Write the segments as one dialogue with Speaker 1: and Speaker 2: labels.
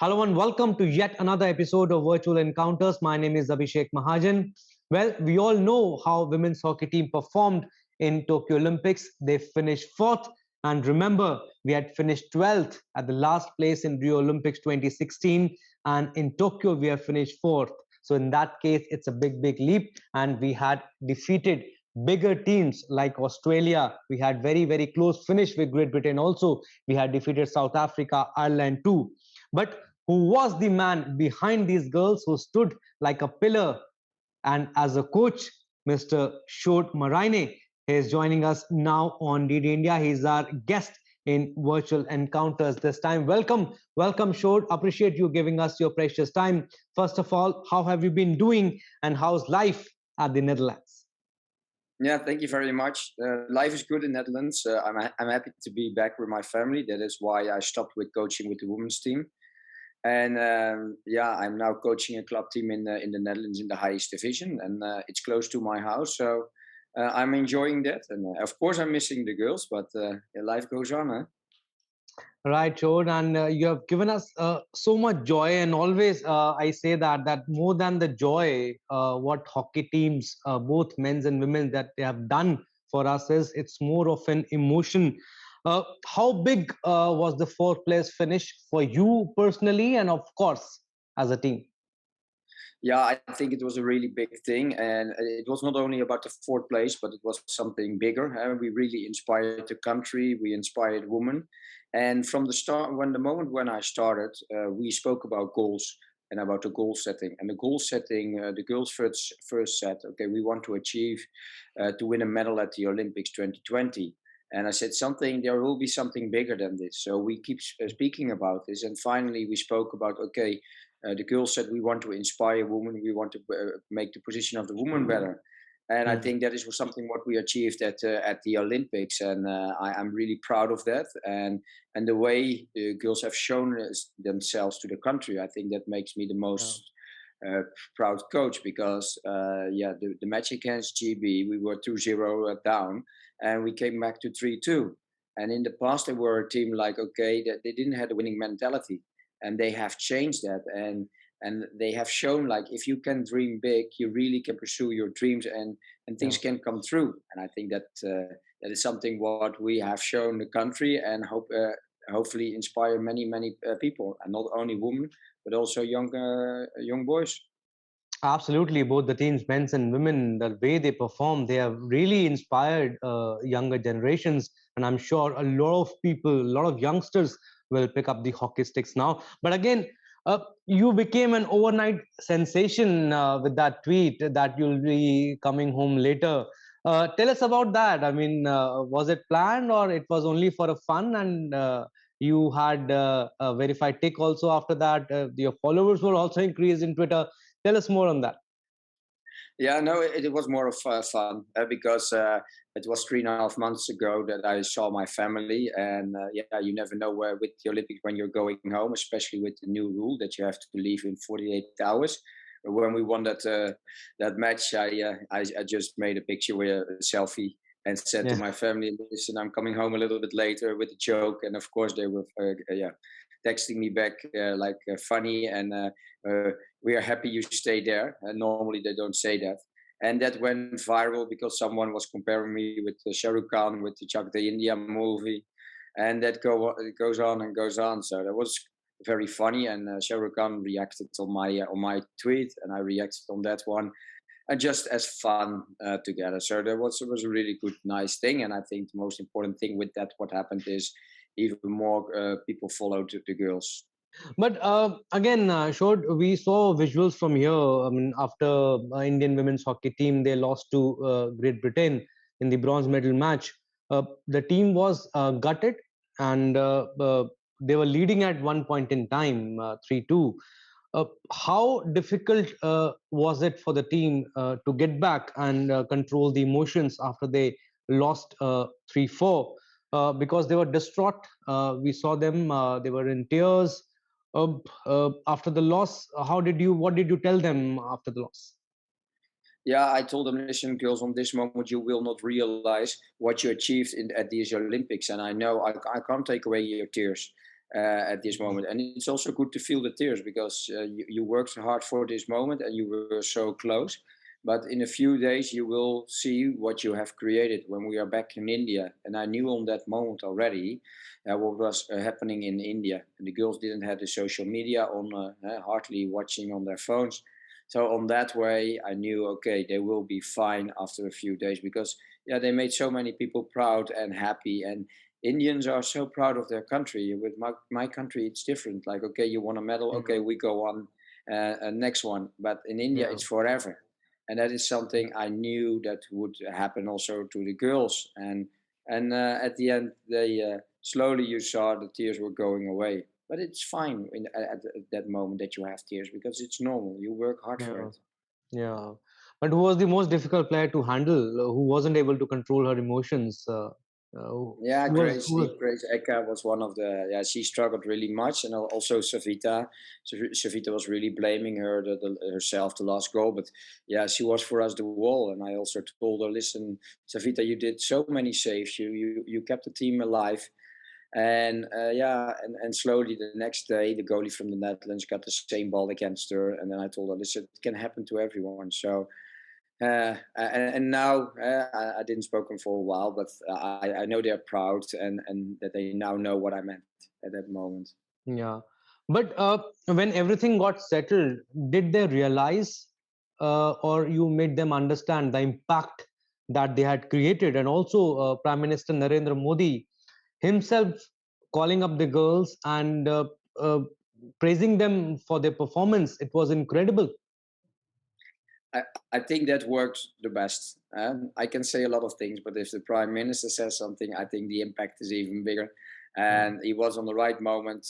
Speaker 1: Hello and welcome to yet another episode of Virtual Encounters. My name is Abhishek Mahajan. Well, we all know how women's hockey team performed in Tokyo Olympics. They finished fourth, and remember, we had finished 12th at the last place in Rio Olympics 2016, and in Tokyo we have finished fourth. So in that case, it's a big leap, and we had defeated bigger teams like Australia. We had very close finish with Great Britain. Also, we had defeated South Africa, Ireland too. But who was the man behind these girls who stood like a pillar? And as a coach, Mr. Sjoerd Marijne is joining us now on DD India. He's our guest in Virtual Encounters this time. Welcome, Sjoerd. Appreciate you giving us your precious time. First of all, how have you been doing and how's life at the Netherlands?
Speaker 2: Yeah, thank you very much. Life is good in Netherlands. I'm happy to be back with my family. That is why I stopped with coaching with the women's team. And I'm now coaching a club team in the Netherlands in the highest division, and it's close to my house. So I'm enjoying that, and of course I'm missing the girls, but life goes on. Huh?
Speaker 1: Right, Sjoerd, and you have given us so much joy, and always I say that more than the joy, what hockey teams, both men's and women's, that they have done for us is it's more of an emotion. How big was the fourth place finish for you personally, and of course as a team?
Speaker 2: Yeah, I think it was a really big thing, and it was not only about the fourth place, but it was something bigger. We really inspired the country, we inspired women, and from the start, when the moment when I started, we spoke about goals and about the goal setting. And the goal setting, the girls first said, okay, we want to achieve to win a medal at the Olympics 2020. And I said something. There will be something bigger than this. So we keep speaking about this, and finally we spoke about okay. The girls said we want to inspire women, we want to make the position of the woman better, and I think that is something what we achieved at the Olympics, and I'm really proud of that. And the way the girls have shown themselves to the country, I think that makes me the most proud coach because the match against GB we were 2-0 down, and we came back to 3-2. And in the past they were a team like okay that they didn't have the winning mentality, and they have changed that, and they have shown like if you can dream big you really can pursue your dreams, and things can come through. And I think that that is something what we have shown the country, and hopefully inspire many people, and not only women but also young boys.
Speaker 1: Absolutely, both the teams, men's and women, the way they perform, they have really inspired younger generations. And I'm sure a lot of people, a lot of youngsters will pick up the hockey sticks now. But again, you became an overnight sensation with that tweet that you'll be coming home later. Tell us about that. I mean, was it planned or it was only for a fun? And you had a verified tick also after that. Your followers were also increased in Twitter. Tell us more on that.
Speaker 2: Yeah, no, it was more of fun because it was 3.5 months ago that I saw my family, and you never know where with the Olympics when you're going home, especially with the new rule that you have to leave in 48 hours. When we won that match, I just made a picture with a selfie and said to
Speaker 1: Yeah.
Speaker 2: my family, "Listen, I'm coming home a little bit later," with a joke, and of course they were texting me back funny, and we are happy you stay there. And normally they don't say that. And that went viral because someone was comparing me with Shah Rukh Khan with the Chak De India movie, and that it goes on and goes on. So that was very funny, and Shah Rukh Khan reacted on my tweet, and I reacted on that one, and just as fun together. So that was a really good, nice thing. And I think the most important thing with that what happened is even more people followed the girls.
Speaker 1: But again, showed we saw visuals from here. I mean, after Indian women's hockey team they lost to Great Britain in the bronze medal match, the team was gutted, and they were leading at one point in time, 3-2. How difficult was it for the team to get back and control the emotions after they lost 3-4? Because they were distraught. We saw them; they were in tears after the loss. What did you tell them after the loss?
Speaker 2: Yeah, I told them, listen, girls, on this moment you will not realize what you achieved at these Olympics, and I know I can't take away your tears. at this moment. And it's also good to feel the tears because you worked hard for this moment and you were so close. But in a few days, you will see what you have created when we are back in India. And I knew on that moment already what was happening in India. And the girls didn't have the social media on, hardly watching on their phones. So on that way, I knew, okay, they will be fine after a few days because, yeah, they made so many people proud and happy. And Indians are so proud of their country. With my country, it's different. Like, okay, you won a medal, okay,
Speaker 1: Mm.
Speaker 2: we go on next one. But in India,
Speaker 1: Yeah.
Speaker 2: it's forever, and that is something I knew that would happen also to the girls. And at the end, they slowly you saw the tears were going away. But it's fine at that moment that you have tears because it's normal. You work hard for
Speaker 1: Yeah.
Speaker 2: it.
Speaker 1: Yeah. But who was the most difficult player to handle? Who wasn't able to control her emotions?
Speaker 2: Yeah,
Speaker 1: Who was,
Speaker 2: Grace Eka was one of the. Yeah, she struggled really much, and also Savita. Savita was really blaming herself the last goal, but yeah, she was for us the wall. And I also told her, listen, Savita, you did so many saves. You kept the team alive, and yeah, and slowly the next day, the goalie from the Netherlands got the same ball against her, and then I told her, listen, it can happen to everyone. So and now I didn't spoken for a while, but I know they're proud and that they now know what I meant at that moment.
Speaker 1: yeah. But when everything got settled, did they realize, or you made them understand the impact that they had created? And also, Prime Minister Narendra Modi himself calling up the girls and uh, praising them for their performance. It was incredible.
Speaker 2: I, I think that worked the best. I can say a lot of things, but if the prime minister says something, I think the impact is even bigger.
Speaker 1: Mm.
Speaker 2: And he was on the right moment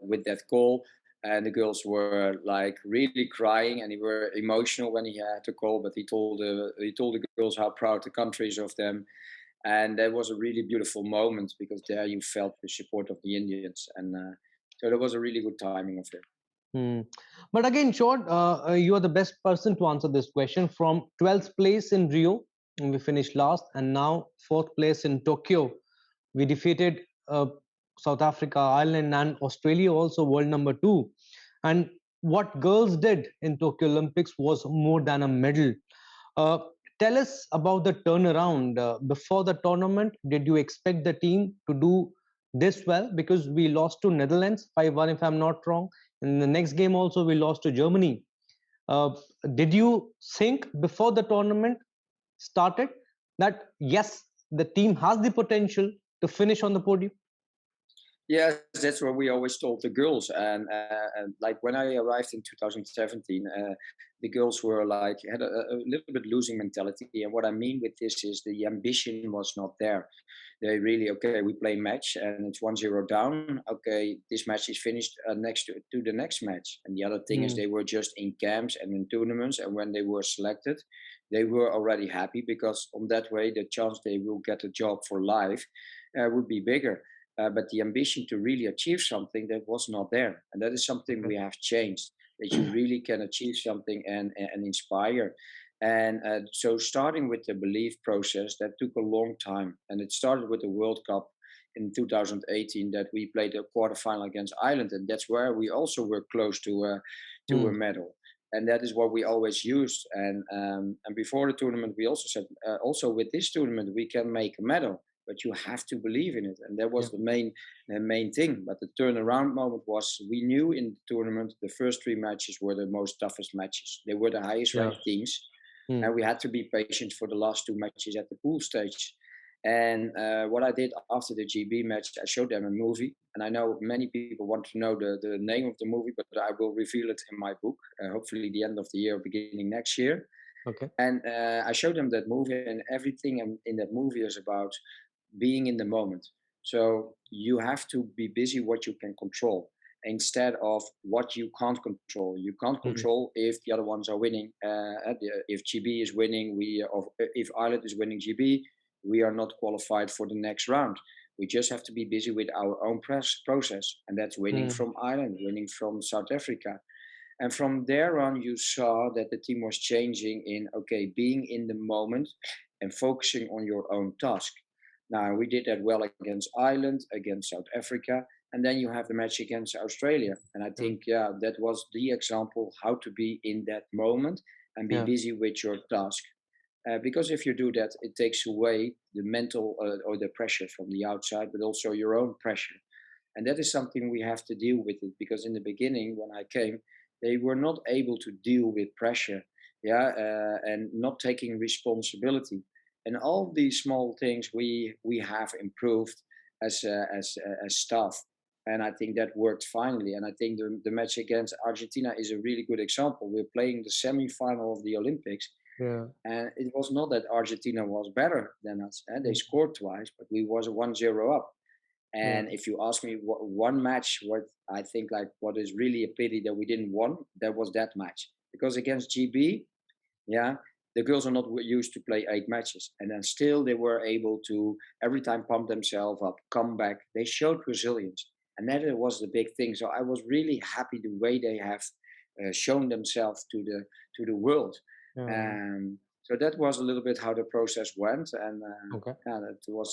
Speaker 2: with that call, and the girls were like really crying, and they were emotional when he had to call. But he told the girls how proud the country is of them, and that was a really beautiful moment because there you felt the support of the Indians, and so that was a really good timing of it.
Speaker 1: Hmm. But again, Short, you are the best person to answer this question. From 12th place in Rio, we finished last, and now 4th place in Tokyo. We defeated South Africa, Ireland, and Australia, also world number two. And what girls did in Tokyo Olympics was more than a medal. Uh, Tell us about the turnaround. Before the tournament, did you expect the team to do this well? Because we lost to Netherlands 5-1, if I'm not wrong. In the next game, also, we lost to Germany. Uh, did you think before the tournament started that yes, the team has the potential to finish on the podium?
Speaker 2: Yes, that's what we always told the girls. And like when I arrived in 2017, the girls were like had a little bit losing mentality. And what I mean with this is the ambition was not there. They really okay. We play match and it's 1-0 down. Okay, this match is finished next to the next match. And the other thing is
Speaker 1: Hmm.
Speaker 2: they were just in camps and in tournaments. And when they were selected, they were already happy because on that way the chance they will get a job for life would be bigger, but the ambition to really achieve something that was not there, and that is something
Speaker 1: Okay.
Speaker 2: we have changed. That you really can achieve something and inspire. And so, starting with the belief process, that took a long time, and it started with the World Cup in 2018 that we played a quarterfinal against Ireland, and that's where we also were close to a
Speaker 1: Hmm.
Speaker 2: medal. And that is what we always used. And before the tournament, we also said, also with this tournament, we can make a medal, but you have to believe in it. And that
Speaker 1: Yeah.
Speaker 2: was the main thing. But the turnaround moment was we knew in the tournament the first three matches were the most toughest matches. They were the highest
Speaker 1: Yeah.
Speaker 2: ranked teams,
Speaker 1: Hmm.
Speaker 2: and we had to be patient for the last two matches at the pool stage. And what I did after the GB match, I showed them a movie. And I know many people want to know the name of the movie, but I will reveal it in my book, hopefully the end of the year, beginning next year.
Speaker 1: Okay.
Speaker 2: And I showed them that movie, and everything in that movie is about being in the moment. So you have to be busy what you can control instead of what you can't control. You can't
Speaker 1: Hmm.
Speaker 2: control if the other ones are winning. If GB is winning, or if Ireland is winning GB, we are not qualified for the next round. We just have to be busy with our own process, and that's winning
Speaker 1: Hmm.
Speaker 2: from Ireland, winning from South Africa. And from there on, you saw that the team was changing in, okay, being in the moment and focusing on your own task. Now, we did that well against Ireland, against South Africa. and then you have the match against Australia. And I
Speaker 1: Yeah.
Speaker 2: think, yeah, that was the example how to be in that moment and be
Speaker 1: Yeah.
Speaker 2: busy with your task. Because if you do that, it takes away the mental or the pressure from the outside, but also your own pressure. And that is something we have to deal with it, because in the beginning when I came, they were not able to deal with pressure, yeah, and not taking responsibility. And all these small things we have improved as staff. And I think that worked finally. And I think the match against Argentina is a really good example. We're playing the semi-final of the Olympics,
Speaker 1: Yeah.
Speaker 2: and it was not that Argentina was better than us. And they
Speaker 1: Mm.
Speaker 2: scored twice, but we was 1-0 up.
Speaker 1: Yeah.
Speaker 2: And if you ask me what one match, what I think like what is really a pity that we didn't won, that was that match. Because against GB, yeah, the girls are not used to play 8 matches, and then still they were able to every time pump themselves up, come back. They showed resilience, and that was the big thing. So I was really happy the way they have shown themselves to the world.
Speaker 1: Yeah.
Speaker 2: So that was a little bit how the process went, and
Speaker 1: Okay.
Speaker 2: yeah, that was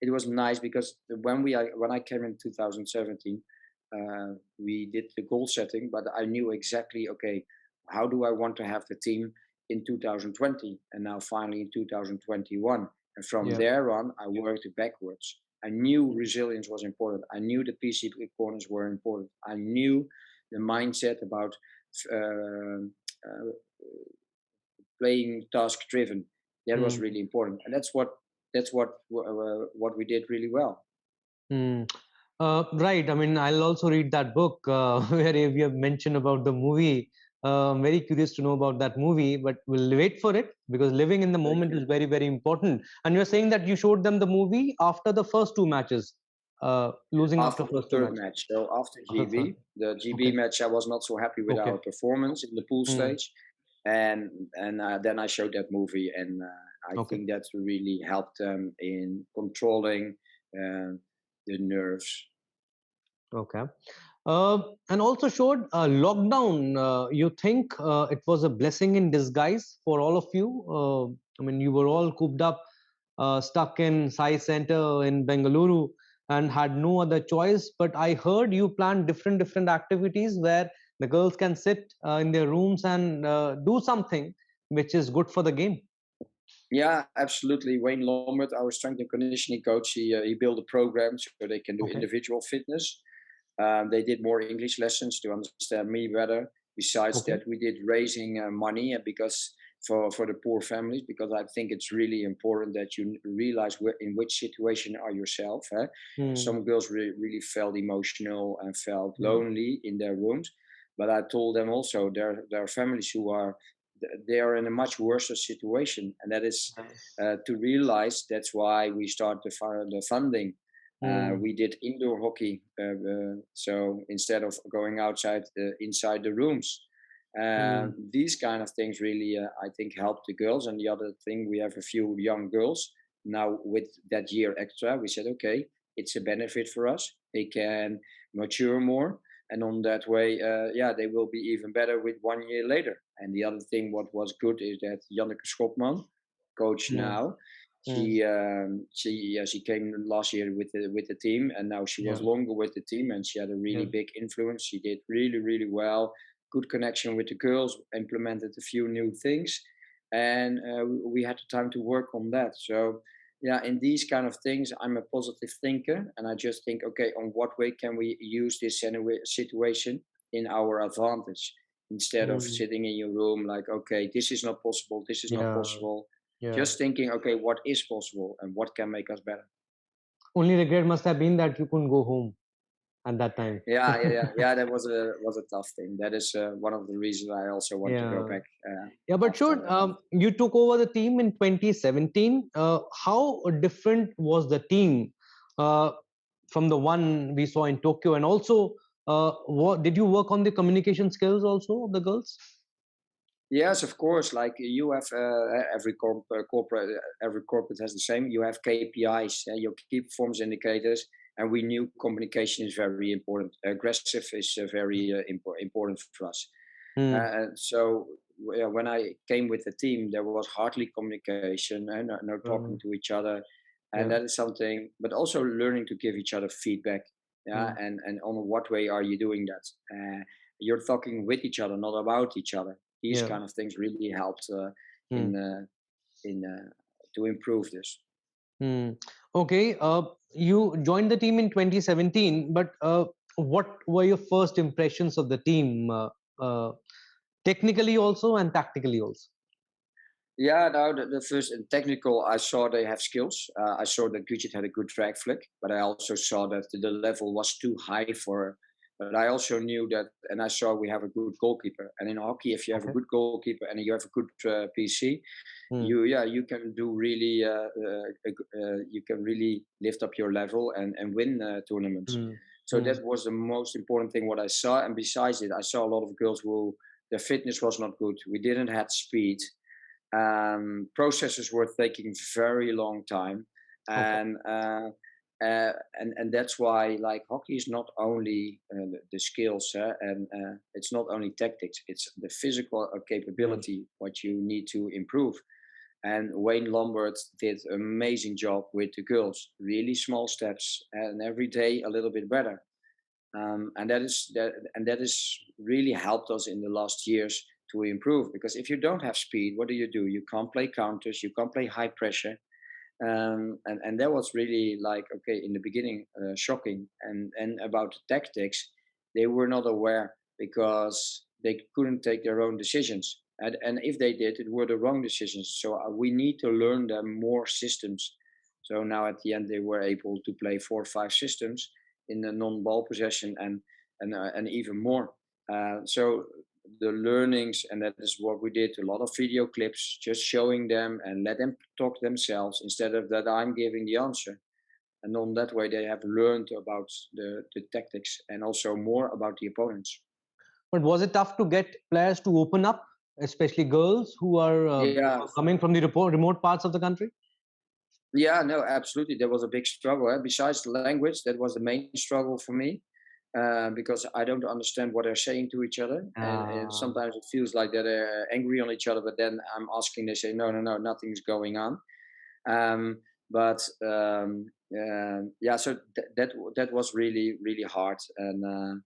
Speaker 2: it was nice because when I came in 2017, we did the goal setting, but I knew exactly, okay, how do I want to have the team in 2020, and now finally in 2021. And from
Speaker 1: Yeah.
Speaker 2: there on, I worked backwards. I knew resilience was important. I knew the PC corners were important. I knew the mindset about uh, uh, playing task driven. That was
Speaker 1: Mm.
Speaker 2: really important, and that's what we did really well.
Speaker 1: Mm. Right. I mean, I'll also read that book where you have mentioned about the movie. I'm very curious to know about that movie, but we'll wait for it because living in the
Speaker 2: Thank
Speaker 1: moment
Speaker 2: you.
Speaker 1: is very, very important. And you're saying that you showed them the movie after the first two matches, losing after
Speaker 2: After the
Speaker 1: first two
Speaker 2: third
Speaker 1: matches.
Speaker 2: match, so after
Speaker 1: After third.
Speaker 2: the GB
Speaker 1: Okay.
Speaker 2: match, I was not so happy with our
Speaker 1: Okay.
Speaker 2: performance in the pool
Speaker 1: Mm.
Speaker 2: stage, and then I showed that movie, and I
Speaker 1: Okay.
Speaker 2: think that really helped them in controlling uh, the nerves.
Speaker 1: Okay. And also showed lockdown. You think it was a blessing in disguise for all of you? I mean, you were all cooped up, stuck in Sai Center in Bengaluru, and had no other choice. But I heard you planned different activities where the girls can sit in their rooms and do something which is good for the game.
Speaker 2: Yeah, absolutely. Wayne Lombard, our strength and conditioning coach, he built a program so they can do
Speaker 1: Okay.
Speaker 2: individual fitness. They did more English lessons to understand me better. Besides
Speaker 1: Okay.
Speaker 2: that, we did raising money because for the poor families, because I think it's really important that you realize in which situation are yourself. Eh?
Speaker 1: Hmm.
Speaker 2: Some girls really felt emotional and felt
Speaker 1: Yeah.
Speaker 2: lonely in their rooms, but I told them also there are families who are they are in a much worse situation, and that is to realize. That's why we start the funding.
Speaker 1: Hmm.
Speaker 2: We did indoor hockey, so instead of going outside, inside the rooms.
Speaker 1: Hmm.
Speaker 2: These kind of things really, I think, help the girls. And the other thing, we have a few young girls now with that year extra. We said, okay, it's a benefit for us. They can mature more, and on that way, yeah, they will be even better with 1 year later. And the other thing, what was good, is that Janneke Schopman, coach
Speaker 1: Hmm.
Speaker 2: now,
Speaker 1: Hmm.
Speaker 2: she came last year with the team, and now she was
Speaker 1: Yeah.
Speaker 2: longer with the team, and she had a really
Speaker 1: Yeah.
Speaker 2: big influence. She did really well, good connection with the girls, implemented a few new things, and we had the time to work on that. So yeah, in these kind of things, I'm a positive thinker, and I just think, okay, on what way can we use this situation in our advantage, instead of
Speaker 1: Hmm.
Speaker 2: sitting in your room like, okay, this is not possible, this is not
Speaker 1: Yeah.
Speaker 2: possible.
Speaker 1: Yeah.
Speaker 2: Just thinking, okay, what is possible and what can make us better.
Speaker 1: Only regret must have been that you couldn't go home at that time.
Speaker 2: Yeah. That was a tough thing. That is one of the reasons I also want to go
Speaker 1: Yeah.
Speaker 2: back
Speaker 1: Yeah, but
Speaker 2: after
Speaker 1: sure, you took over the team in 2017. How different was the team uh, from the one we saw in Tokyo? And also, what did you work on the communication skills also of the girls?
Speaker 2: Yes, of course. Like you have every corporate has the same. You have KPIs, your key performance indicators, and we knew communication is very important. Aggressive is very important for us.
Speaker 1: Hmm.
Speaker 2: So when I came with the team, there was hardly communication and no talking
Speaker 1: Um,
Speaker 2: to each other, and
Speaker 1: yeah.
Speaker 2: that is something. But also learning to give each other feedback. Yeah, and on what way are you doing that? You're talking with each other, not about each other. These
Speaker 1: Yeah.
Speaker 2: kind of things really helped
Speaker 1: Mm.
Speaker 2: in in to improve this.
Speaker 1: Mm. Okay. You joined the team in 2017, but what were your first impressions of the team, uh, technically also and tactically also?
Speaker 2: Yeah, no, the first in technical, I saw they have skills. I saw that Gudjit had a good drag flick, but I also saw that the level was too high for her. But I also knew that, and I saw we have a good goalkeeper. And in hockey, if you have a
Speaker 1: Okay.
Speaker 2: good goalkeeper and you have a good PC,
Speaker 1: Mm.
Speaker 2: you can do really you can really lift up your level and win tournaments.
Speaker 1: Mm.
Speaker 2: So
Speaker 1: Mm.
Speaker 2: that was the most important thing what I saw. And besides it, I saw a lot of girls who their fitness was not good. We didn't have speed. Processes were taking very long time,
Speaker 1: Okay.
Speaker 2: and and that's why like hockey is not only the skills and it's not only tactics. It's the physical
Speaker 1: Mm.
Speaker 2: capability what you need to improve. And Wayne Lombard did an amazing job with the girls. Really small steps, and every day a little bit better. And that is really helped us in the last years to improve. Because if you don't have speed, what do? You can't play counters, you can't play high pressure, and that was really like okay in the beginning shocking. And about the tactics, they were not aware because they couldn't take their own decisions. And if they did, it were the wrong decisions. So we need to learn them more systems. So now at the end, they were able to play 4 or 5 systems in the non-ball possession and even more. So the learnings, and that is what we did, a lot of video clips just showing them and let them talk themselves instead of that I'm giving the answer. And on that way they have learned about the tactics and also more about the opponents.
Speaker 1: But was it tough to get players to open up, especially girls who are
Speaker 2: Yeah,
Speaker 1: coming from the remote parts of the country?
Speaker 2: yeah, no, absolutely, there was a big struggle. Besides the language, that was the main struggle for me, because I don't understand what they're saying to each other, and
Speaker 1: Uh,
Speaker 2: sometimes it feels like that they're angry on each other, but then I'm asking, they say no, no, no, nothing's going on. But yeah, so that was really really hard, and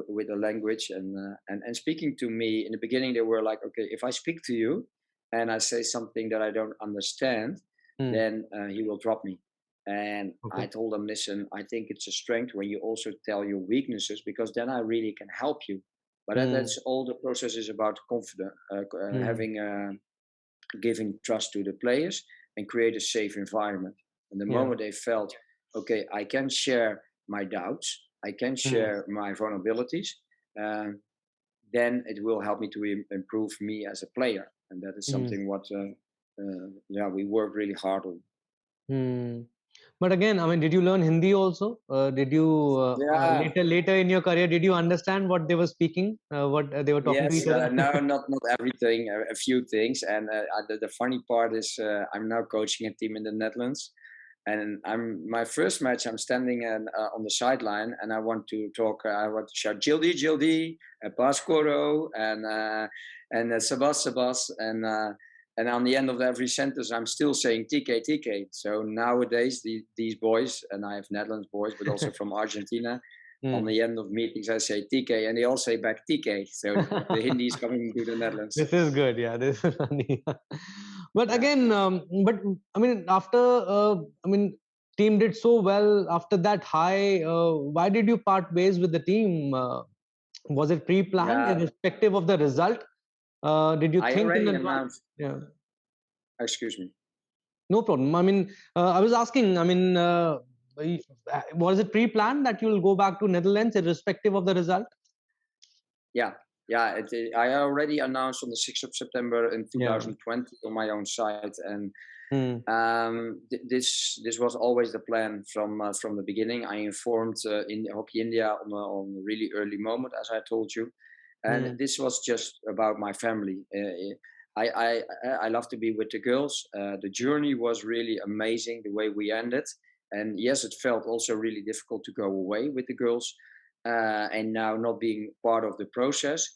Speaker 2: with the language and speaking to me in the beginning, they were like, okay, if I speak to you and I say something that I don't understand,
Speaker 1: hmm.
Speaker 2: then he will drop me. And I
Speaker 1: Okay.
Speaker 2: told them, listen, I think it's a strength when you also tell your weaknesses, because then I really can help you. But
Speaker 1: Hmm.
Speaker 2: that's all the process is about confidence,
Speaker 1: Hmm.
Speaker 2: having giving trust to the players and create a safe environment. And the
Speaker 1: Yeah.
Speaker 2: moment they felt, okay, I can share my doubts, I can
Speaker 1: Hmm.
Speaker 2: share my vulnerabilities, um, then it will help me to improve me as a player. And that is
Speaker 1: Hmm.
Speaker 2: something what, yeah, we work really hard on.
Speaker 1: Hmm. But again, I mean, did you learn Hindi also? Did you
Speaker 2: Yeah,
Speaker 1: later in your career did you understand what they were speaking, what they were talking to
Speaker 2: yes,
Speaker 1: each other?
Speaker 2: no, not everything, a few things. And the funny part is, I'm now coaching a team in the Netherlands, and I'm my first match. I'm standing on the sideline, and I want to talk. I want to shout "Jildi, Jildi," Pascoro, and Sabas, Sabas, and on the end of every sentence, I'm still saying "TK, TK." So nowadays, these boys, and I have Netherlands boys, but also from Argentina, on
Speaker 1: Hmm.
Speaker 2: the end of meetings, I say TK, and they all say back TK. So the Hindi is coming to the Netherlands.
Speaker 1: This is good. Yeah, this is funny. But
Speaker 2: Yeah.
Speaker 1: again, but I mean, after I mean, team did so well after that high. Why did you part ways with the team? Was it pre-planned,
Speaker 2: Yeah,
Speaker 1: irrespective of the result? Did you
Speaker 2: I
Speaker 1: think in
Speaker 2: already
Speaker 1: advance?
Speaker 2: announced.
Speaker 1: Yeah,
Speaker 2: Excuse me.
Speaker 1: no problem. I mean, I was asking. I mean, was it pre-planned that you will go back to Netherlands irrespective of the result?
Speaker 2: Yeah, yeah. I already announced on the 6th of September in
Speaker 1: Yeah.
Speaker 2: 2020 on my own site, and
Speaker 1: Hmm.
Speaker 2: this was always the plan from the beginning. I informed in Hockey India on a really early moment, as I told you, and
Speaker 1: Hmm.
Speaker 2: this was just about my family. I love to be with the girls. The journey was really amazing the way we ended, and yes, it felt also really difficult to go away with the girls, and now not being part of the process.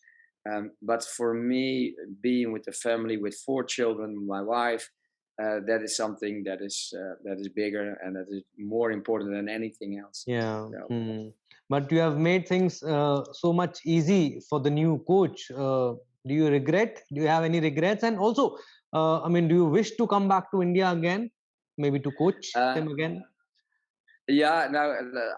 Speaker 2: But for me, being with the family, with 4 children, my wife. that is something that is bigger and that is more important than anything else.
Speaker 1: Yeah.
Speaker 2: So,
Speaker 1: But you have made things so much easy for the new coach. Do you regret? Do you have any regrets? And also, I mean, do you wish to come back to India again, maybe to coach
Speaker 2: uh,
Speaker 1: them again?
Speaker 2: yeah, no,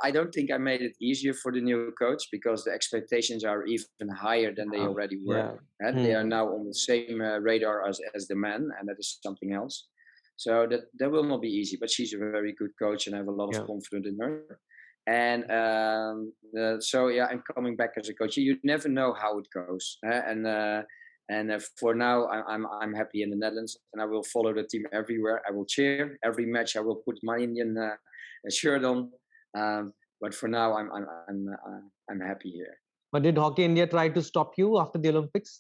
Speaker 2: I don't think I made it easier for the new coach because the expectations are even higher than they already were.
Speaker 1: Yeah.
Speaker 2: And they are now on the same radar as the men, and that is something else. So that will not be easy. But she's a very good coach, and I have a lot of
Speaker 1: Yeah.
Speaker 2: confidence in her. And so yeah, I'm coming back as a coach. You never know how it goes, and for now, I'm happy in the Netherlands, and I will follow the team everywhere. I will cheer every match. I will put my Indian shirt on. But for now, I'm happy here.
Speaker 1: But did Hockey India try to stop you after the Olympics?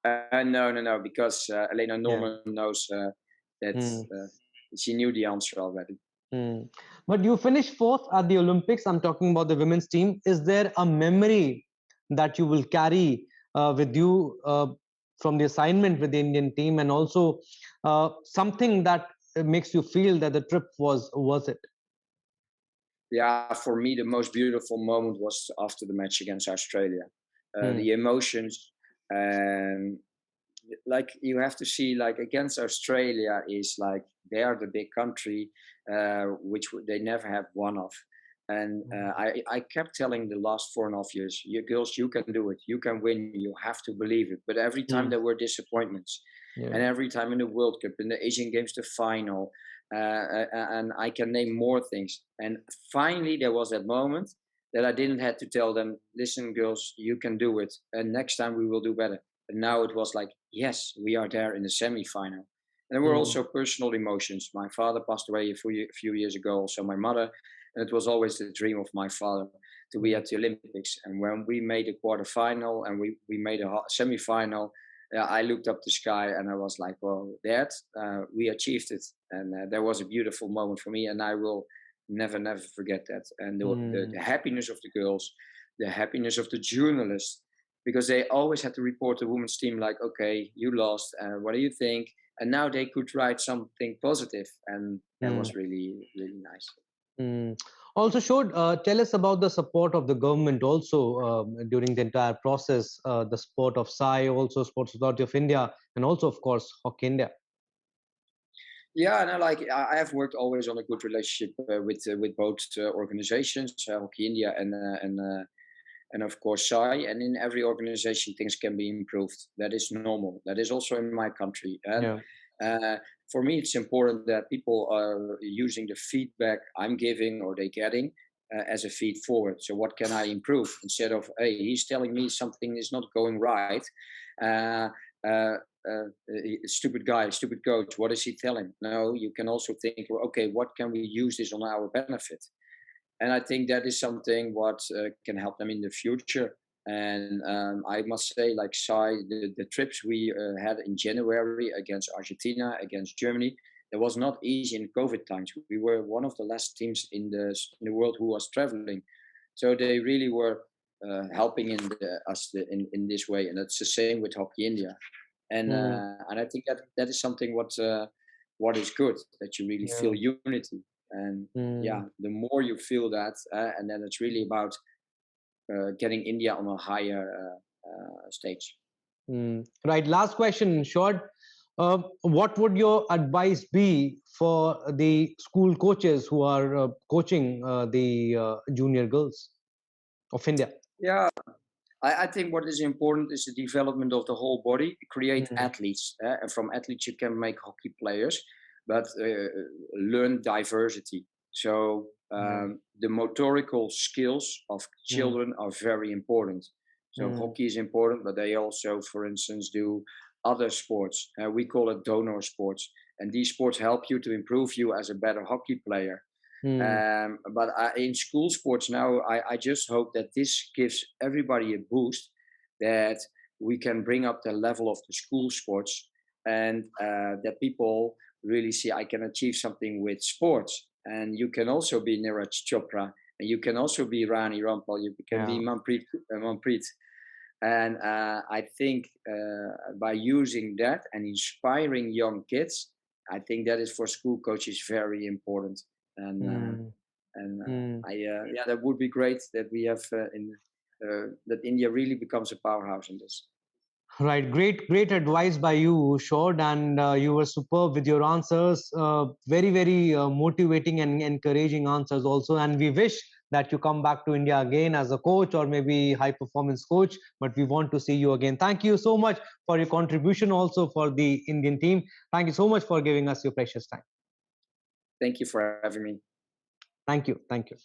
Speaker 2: No, because Elena
Speaker 1: Yeah.
Speaker 2: Norman knows that
Speaker 1: Mm.
Speaker 2: she knew the answer already.
Speaker 1: Mm. But you finished fourth at the Olympics. I'm talking about the women's team. Is there a memory that you will carry with you from the assignment with the Indian team, and also something that makes you feel that the trip was worth it?
Speaker 2: Yeah, for me, the most beautiful moment was after the match against Australia.
Speaker 1: Mm.
Speaker 2: The emotions, and like you have to see, like against Australia is like they are the big country, which they never have one of. And I kept telling the last 4.5 years, you girls, you can do it, you can win, you have to believe it. But every time
Speaker 1: Mm.
Speaker 2: there were disappointments,
Speaker 1: Yeah.
Speaker 2: and every time in the World Cup, in the Asian Games, the final, and I can name more things. And finally, there was that moment that I didn't have to tell them, listen, girls, you can do it, and next time we will do better. And now it was like, yes, we are there in the semi-final. And there were
Speaker 1: Mm.
Speaker 2: also personal emotions. My father passed away a few years ago, also my mother, and it was always the dream of my father to be at the Olympics. And when we made a quarterfinal and we made a semi-final, I looked up the sky and I was like, well, Dad, we achieved it. And that was a beautiful moment for me. And I will never forget that. And the
Speaker 1: Mm.
Speaker 2: happiness of the girls, the happiness of the journalists, because they always had to report the women's team like, okay, you lost. What do you think? And now they could write something positive. And that
Speaker 1: Mm.
Speaker 2: was really, really nice.
Speaker 1: Mm. Also, Sjoerd, tell us about the support of the government also during the entire process, the support of SAI, also Sports Authority of India, and also, of course, Hockey India.
Speaker 2: Yeah, no, like I have worked always on a good relationship with both organizations, Hockey India and of course SAI. And in every organization, things can be improved. That is normal. That is also in my country. And
Speaker 1: Yeah.
Speaker 2: uh, for me, it's important that people are using the feedback I'm giving or they getting as a feed forward. So what can I improve instead of, hey, he's telling me something is not going right. Uh, uh, Stupid guy, stupid coach. What is he telling? No, you can also think, well, okay, what can we use this on our benefit? And I think that is something what can help them in the future. And I must say, like Sai, the trips we had in January against Argentina, against Germany, it was not easy in COVID times. We were one of the last teams in the world who was traveling, so they really were helping in this way. And it's the same with Hockey India.
Speaker 1: Mm.
Speaker 2: And I think that is something what is good, that you really feel
Speaker 1: Yeah.
Speaker 2: unity. And yeah,
Speaker 1: Mm.
Speaker 2: the more you feel that, and then it's really about getting India on a higher stage.
Speaker 1: Mm. Right. Last question, in short. What would your advice be for the school coaches who are coaching the junior girls of India?
Speaker 2: Yeah, I think what is important is the development of the whole body, create
Speaker 1: Mm.
Speaker 2: athletes, and from athletes you can make hockey players, but learn diversity. So
Speaker 1: Yeah.
Speaker 2: the motorical skills of
Speaker 1: Mm.
Speaker 2: children are very important. So
Speaker 1: Mm.
Speaker 2: hockey is important, but they also, for instance, do other sports. We call it donor sports, and these sports help you to improve you as a better hockey player.
Speaker 1: Mm.
Speaker 2: But in school sports now, I just hope that this gives everybody a boost, that we can bring up the level of the school sports, and that people really see I can achieve something with sports. And you can also be Neeraj Chopra, and you can also be Rani Rampal, you can be
Speaker 1: Yeah.
Speaker 2: Manpreet. And I think by using that and inspiring young kids, I think that is for school coaches very important. And
Speaker 1: Mm, mm.
Speaker 2: yeah, that would be great that we have that India really becomes a powerhouse in this.
Speaker 1: Right, great advice by you, Short, and you were superb with your answers. Very motivating and encouraging answers also. And we wish that you come back to India again as a coach or maybe high performance coach. But we want to see you again. Thank you so much for your contribution also for the Indian team. Thank you so much for giving us your precious time.
Speaker 2: Thank you for having me.
Speaker 1: Thank you. Thank you.